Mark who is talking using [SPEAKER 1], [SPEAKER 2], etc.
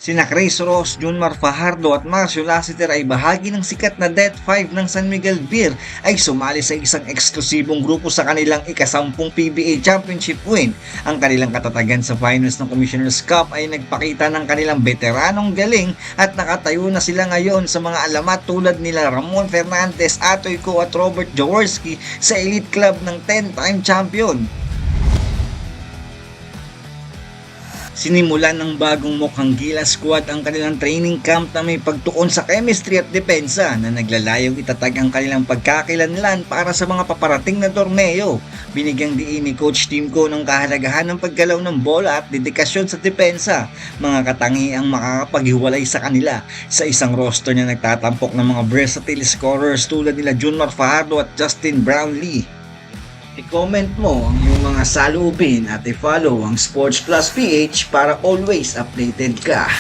[SPEAKER 1] Sina Chris Ross, Junmar Fajardo at Marcio Lassiter ay bahagi ng sikat na Death 5 ng San Miguel Beer ay sumali sa isang eksklusibong grupo sa kanilang ikasampung PBA Championship win. Ang kanilang katatagan sa finals ng Commissioner's Cup ay nagpakita ng kanilang veteranong galing at nakatayo na sila ngayon sa mga alamat tulad nila Ramon Fernandez, Atoy Co at Robert Jaworski sa elite club ng 10-time champion. Sinimulan ng bagong Mukhang Gilas squad ang kanilang training camp na may pagtuon sa chemistry at depensa na naglalayong itatag ang kanilang pagkakilanlan para sa mga paparating na torneo. Binigyang diin ni Coach Timko ng kahalagahan ng paggalaw ng bola at dedikasyon sa depensa, mga katangiang makakapaghiwalay sa kanila sa isang roster na nagtatampok ng mga versatile scorers tulad nila Junmar Fajardo at Justin Brownlee. I-comment mo ang iyong mga saloobin at i-follow ang Sports Plus PH para always updated ka.